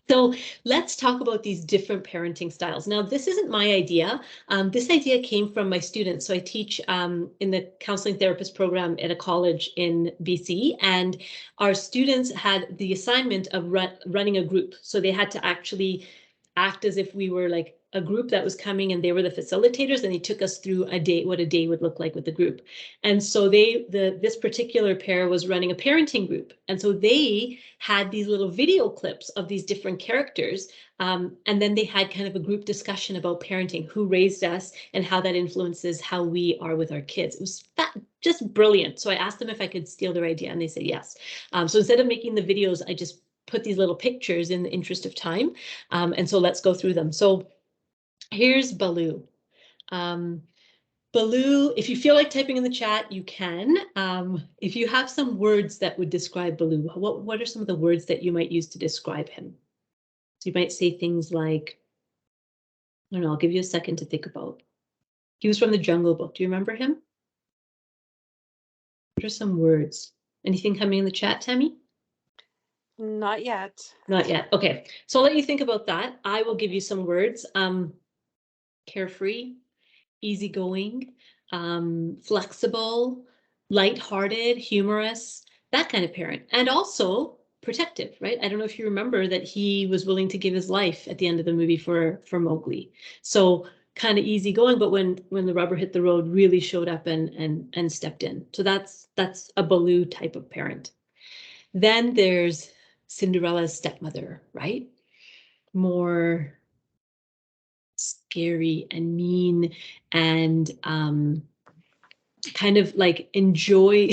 So let's talk about these different parenting styles. Now, this isn't my idea. This idea came from my students. So I teach in the counseling therapist program at a college in BC, and our students had the assignment of running a group. So they had to actually act as if we were like a group that was coming and they were the facilitators, and they took us through a day, what a day would look like with the group. And so this particular pair was running a parenting group. And so they had these little video clips of these different characters. And then they had kind of a group discussion about parenting, who raised us and how that influences how we are with our kids. It was just brilliant. So I asked them if I could steal their idea, and they said yes. So instead of making the videos, I just put these little pictures in the interest of time. And so let's go through them. So here's Baloo. Baloo, if you feel like typing in the chat, you can. If you have some words that would describe Baloo, what are some of the words that you might use to describe him? So you might say things like, I don't know, I'll give you a second to think about. He was from the Jungle Book. Do you remember him? What are some words? Anything coming in the chat, Tammy? Not yet. Not yet. Okay, so I'll let you think about that. I will give you some words. Carefree, easygoing, flexible, lighthearted, humorous, that kind of parent. And also protective, right? I don't know if you remember that he was willing to give his life at the end of the movie for Mowgli. So kind of easygoing, but when the rubber hit the road, really showed up and stepped in. So that's a Baloo type of parent. Then there's Cinderella's stepmother, right? More scary and mean and kind of like enjoy,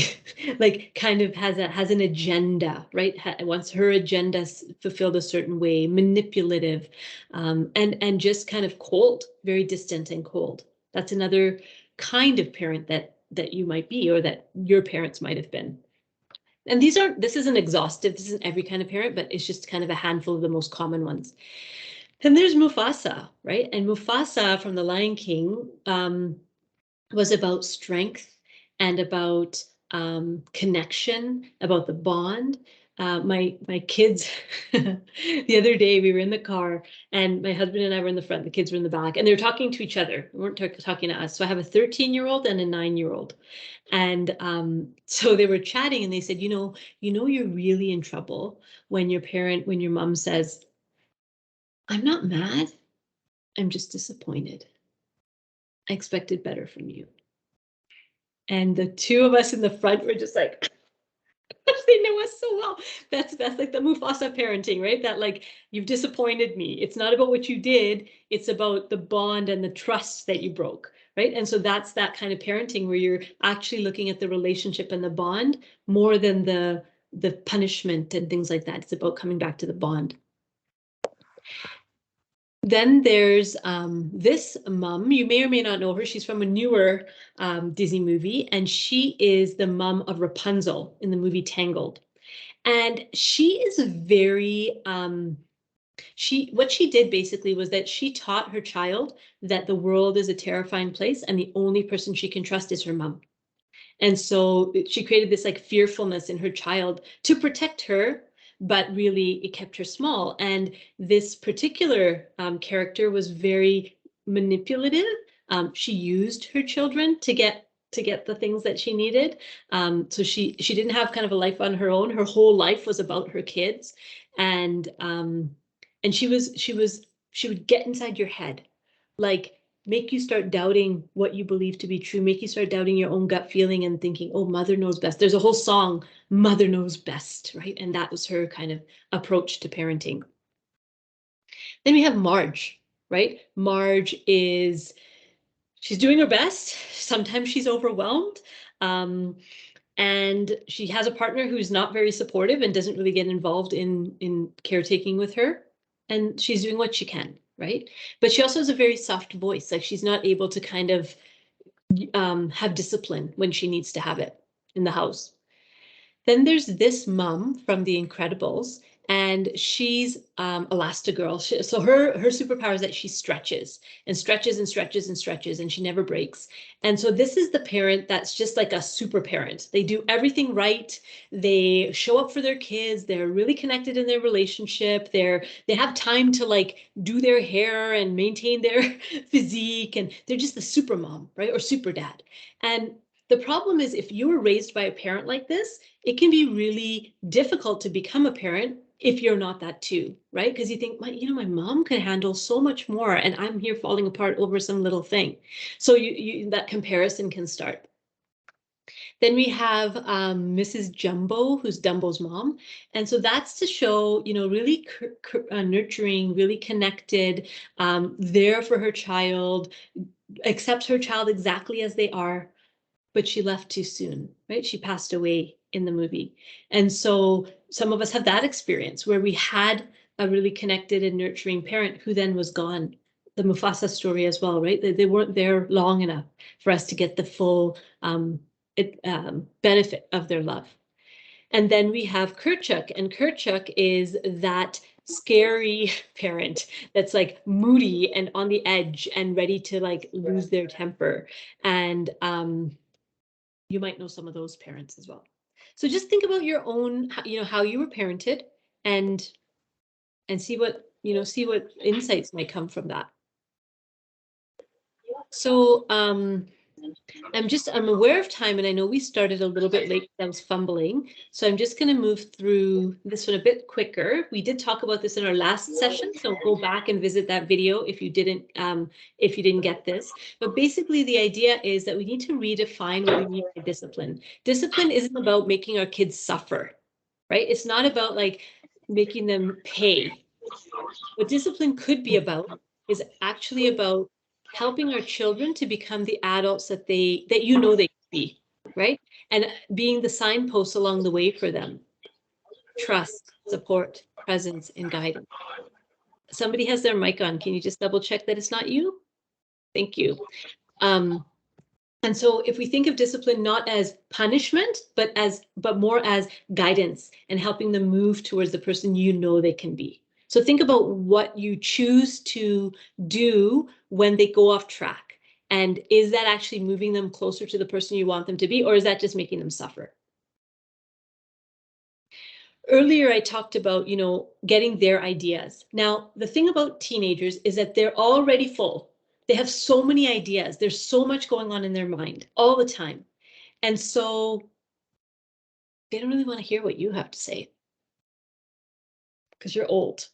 like kind of has an agenda, right? Wants her agenda fulfilled a certain way, manipulative, and just kind of cold, very distant and cold. That's another kind of parent that you might be, or that your parents might have been. And this isn't exhaustive, this isn't every kind of parent, but it's just kind of a handful of the most common ones. Then there's Mufasa, right? And Mufasa from The Lion King was about strength and about connection, about the bond. My kids, the other day we were in the car and my husband and I were in the front, the kids were in the back, and they were talking to each other. They weren't talking to us. So I have a 13-year-old and a 9-year-old. And so they were chatting and they said, you know, you're really in trouble when your mom says, I'm not mad, I'm just disappointed. I expected better from you. And the two of us in the front were just like, they know us so well. That's like the Mufasa parenting, right? That like, you've disappointed me. It's not about what you did. It's about the bond and the trust that you broke, right? And so that's that kind of parenting where you're actually looking at the relationship and the bond more than the punishment and things like that. It's about coming back to the bond. Then there's this mom. You may or may not know her. She's from a newer Disney movie, and she is the mom of Rapunzel in the movie Tangled. And she is very, what she did basically was that she taught her child that the world is a terrifying place and the only person she can trust is her mom. And so she created this like fearfulness in her child to protect her, but really it kept her small. And this particular character was very manipulative. She used her children to get the things that she needed. So she didn't have kind of a life on her own. Her whole life was about her kids. And she would get inside your head. Like make you start doubting what you believe to be true, make you start doubting your own gut feeling and thinking, oh, mother knows best. There's a whole song, Mother Knows Best, right? And that was her kind of approach to parenting. Then we have Marge, right? Marge is, she's doing her best. Sometimes she's overwhelmed. And she has a partner who's not very supportive and doesn't really get involved in caretaking with her. And she's doing what she can, right? But she also has a very soft voice. Like she's not able to kind of have discipline when she needs to have it in the house. Then there's this mom from The Incredibles, and she's Elastigirl. So her superpower is that she stretches and stretches and stretches and stretches, and she never breaks. And so this is the parent that's just like a super parent. They do everything right. They show up for their kids. They're really connected in their relationship. They have time to like do their hair and maintain their physique, and they're just the super mom, right? Or super dad. And the problem is if you were raised by a parent like this, it can be really difficult to become a parent if you're not that too, right? Because you think, my mom can handle so much more and I'm here falling apart over some little thing. So that comparison can start. Then we have Mrs. Jumbo, who's Dumbo's mom. And so that's to show, really nurturing, really connected, there for her child, accepts her child exactly as they are. But she left too soon, right? She passed away in the movie. And so some of us have that experience where we had a really connected and nurturing parent who then was gone. The Mufasa story as well, right? They weren't there long enough for us to get the full benefit of their love. And then we have Kerchuk, and Kerchuk is that scary parent that's like moody and on the edge and ready to like lose their temper. And you might know some of those parents as well. So just think about your own, how you were parented, and see what insights might come from that. So I'm aware of time, and I know we started a little bit late. I was fumbling, so I'm just going to move through this one a bit quicker. We did talk about this in our last session, so go back and visit that video if you didn't get this. But basically, the idea is that we need to redefine what we mean by discipline. Discipline isn't about making our kids suffer, right? It's not about like making them pay. What discipline could be about is actually about helping our children to become the adults that they can be, right? And being the signposts along the way for them. Trust, support, presence, and guidance. Somebody has their mic on. Can you just double check that it's not you? Thank you. And so if we think of discipline not as punishment, but more as guidance and helping them move towards the person they can be. So think about what you choose to do when they go off track. And is that actually moving them closer to the person you want them to be, or is that just making them suffer? Earlier, I talked about, getting their ideas. Now, the thing about teenagers is that they're already full. They have so many ideas. There's so much going on in their mind all the time. And so they don't really want to hear what you have to say because you're old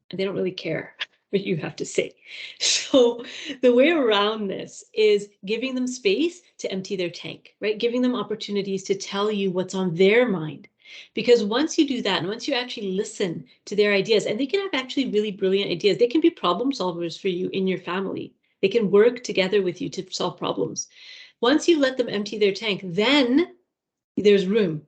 and they don't really care what you have to say. So the way around this is giving them space to empty their tank, right? Giving them opportunities to tell you what's on their mind. Because once you do that, and once you actually listen to their ideas, and they can have actually really brilliant ideas, they can be problem solvers for you in your family. They can work together with you to solve problems. Once you let them empty their tank, then there's room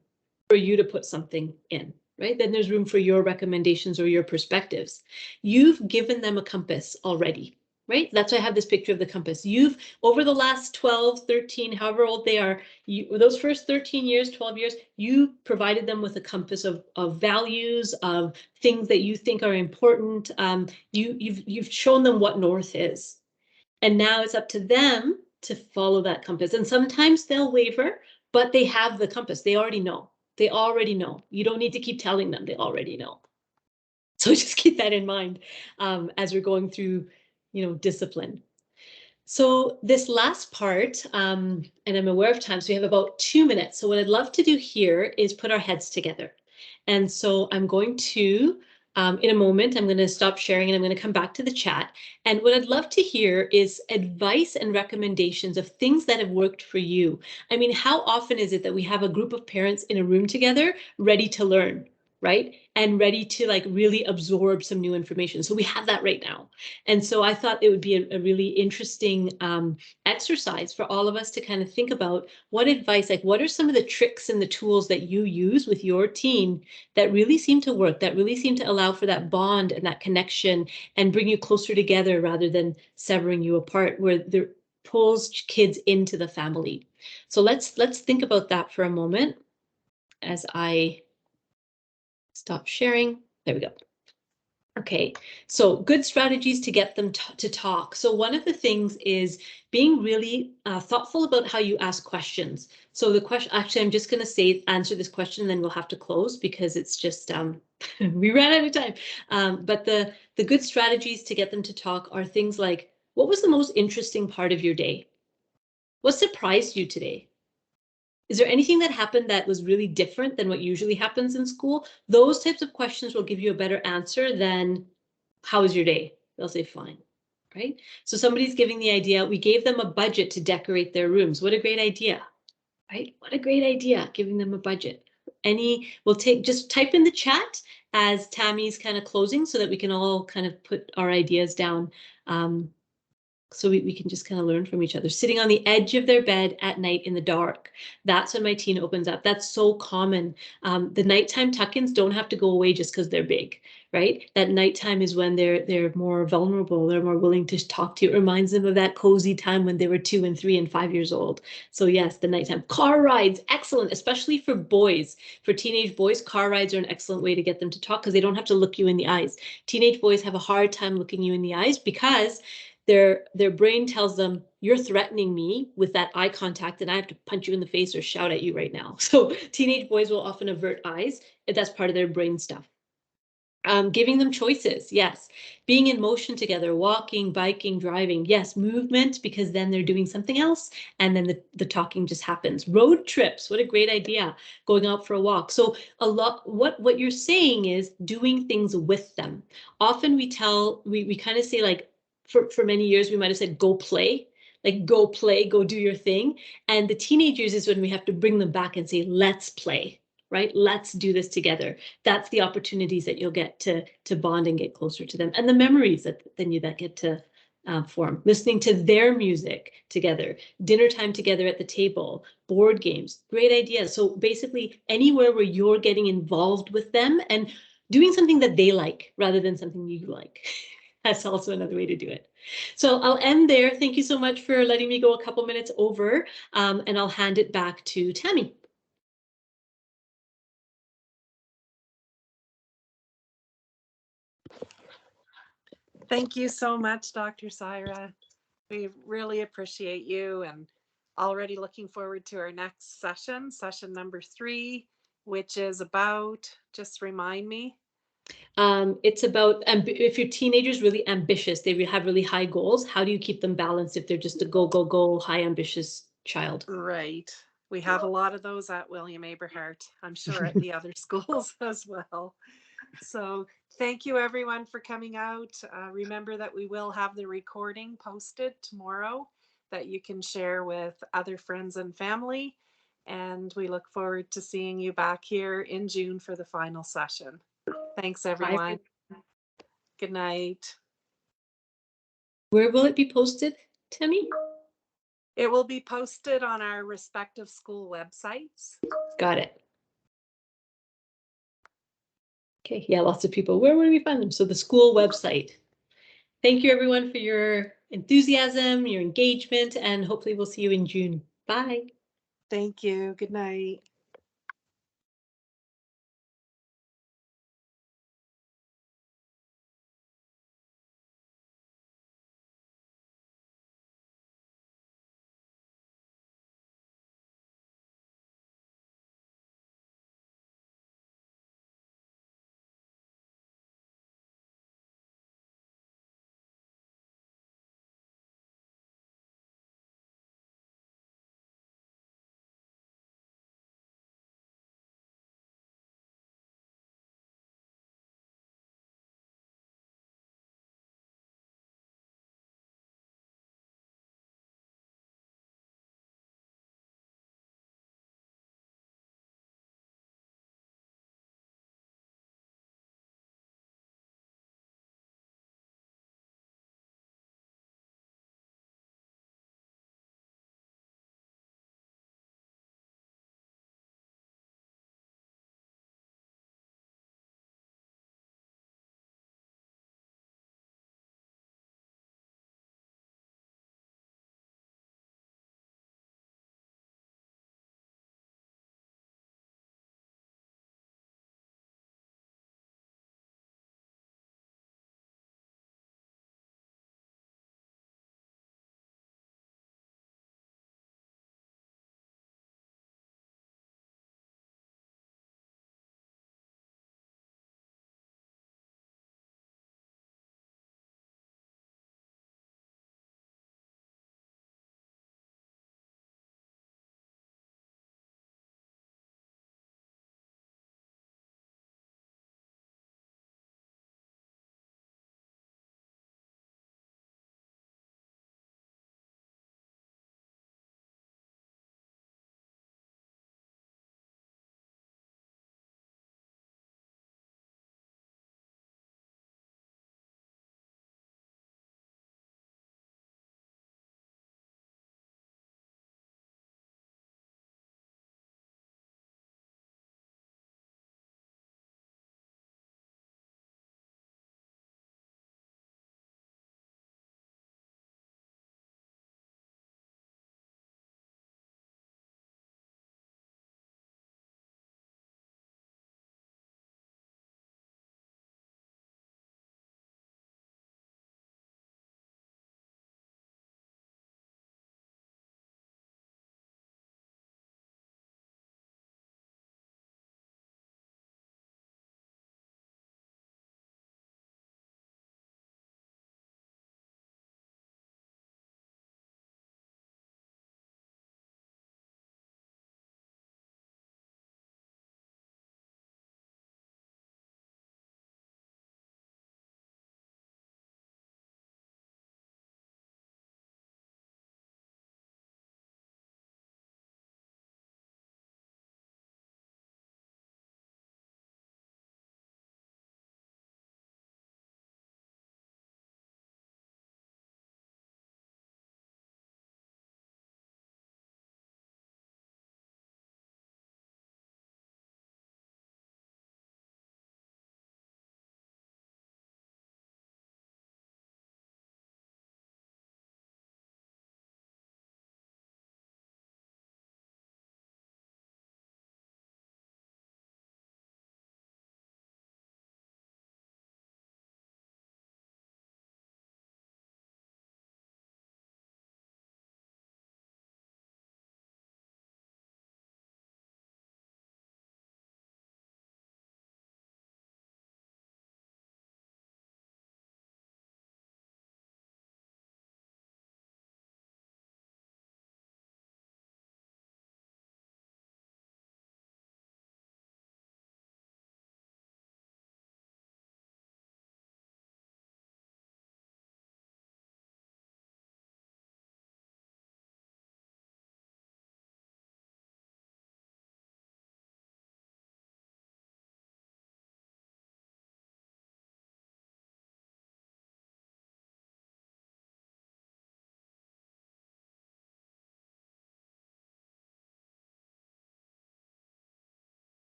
for you to put something in, right? Then there's room for your recommendations or your perspectives. You've given them a compass already, right? That's why I have this picture of the compass. You've, over the last 12, 13, however old they are, those first 13 years, 12 years, you provided them with a compass of values, of things that you think are important. You've shown them what north is. And now it's up to them to follow that compass. And sometimes they'll waver, but they have the compass. They already know. They already know. You don't need to keep telling them. They already know. So just keep that in mind as we're going through, discipline. So this last part, and I'm aware of time, so we have about 2 minutes. So what I'd love to do here is put our heads together. And so I'm going to In a moment, I'm going to stop sharing and I'm going to come back to the chat. And what I'd love to hear is advice and recommendations of things that have worked for you. I mean, how often is it that we have a group of parents in a room together ready to learn, right? And ready to like really absorb some new information. So we have that right now. And so I thought it would be a really interesting exercise for all of us to kind of think about what advice, like what are some of the tricks and the tools that you use with your teen that really seem to work, that really seem to allow for that bond and that connection and bring you closer together rather than severing you apart, where there pulls kids into the family. So let's think about that for a moment as I stop sharing. There we go. Okay, so good strategies to get them to talk. So one of the things is being really thoughtful about how you ask questions. So the question, actually, I'm just going to answer this question, and then we'll have to close because it's just we ran out of time. But the good strategies to get them to talk are things like, what was the most interesting part of your day? What surprised you today? Is there anything that happened that was really different than what usually happens in school? Those types of questions will give you a better answer than, how was your day? They'll say, fine, right? So somebody's giving the idea, we gave them a budget to decorate their rooms. What a great idea, right? What a great idea, giving them a budget. Just type in the chat as Tammy's kind of closing so that we can all kind of put our ideas down. So we can just kind of learn from each other. Sitting on the edge of their bed at night in the dark. That's when my teen opens up. That's so common. The nighttime tuck-ins don't have to go away just because they're big, right? That nighttime is when they're more vulnerable. They're more willing to talk to you. It reminds them of that cozy time when they were 2 and 3 and 5 years old. So yes, the nighttime. Car rides, excellent, especially for boys. For teenage boys, car rides are an excellent way to get them to talk because they don't have to look you in the eyes. Teenage boys have a hard time looking you in the eyes because their brain tells them, you're threatening me with that eye contact and I have to punch you in the face or shout at you right now. So teenage boys will often avert eyes if that's part of their brain stuff. Giving them choices, yes. Being in motion together, walking, biking, driving, yes. Movement, because then they're doing something else and then the talking just happens. Road trips, what a great idea, going out for a walk. So what you're saying is doing things with them. Often we kind of say, like, for many years, we might have said, go play, like go play, go do your thing. And the teenagers is when we have to bring them back and say, let's play, right? Let's do this together. That's the opportunities that you'll get to bond and get closer to them. And the memories that get to form. Listening to their music together, dinner time together at the table, board games, great idea. So basically anywhere where you're getting involved with them and doing something that they like rather than something you like. That's also another way to do it. So I'll end there. Thank you so much for letting me go a couple minutes over, and I'll hand it back to Tammy. Thank you so much, Dr. Syra. We really appreciate you and already looking forward to our next session, session number 3, which is about, just remind me. It's about if your teenager's really ambitious, they have really high goals, how do you keep them balanced if they're just a go, high ambitious child? Right. We have a lot of those at William Aberhart, I'm sure at the other schools as well. So thank you everyone for coming out. Remember that we will have the recording posted tomorrow that you can share with other friends and family. And we look forward to seeing you back here in June for the final session. Thanks everyone. Bye. Good night. Where will it be posted, Tammy? It will be posted on our respective school websites. Got it. Okay, yeah, lots of people. Where would we find them? So the school website. Thank you everyone for your enthusiasm, your engagement, and hopefully we'll see you in June. Bye. Thank you. Good night.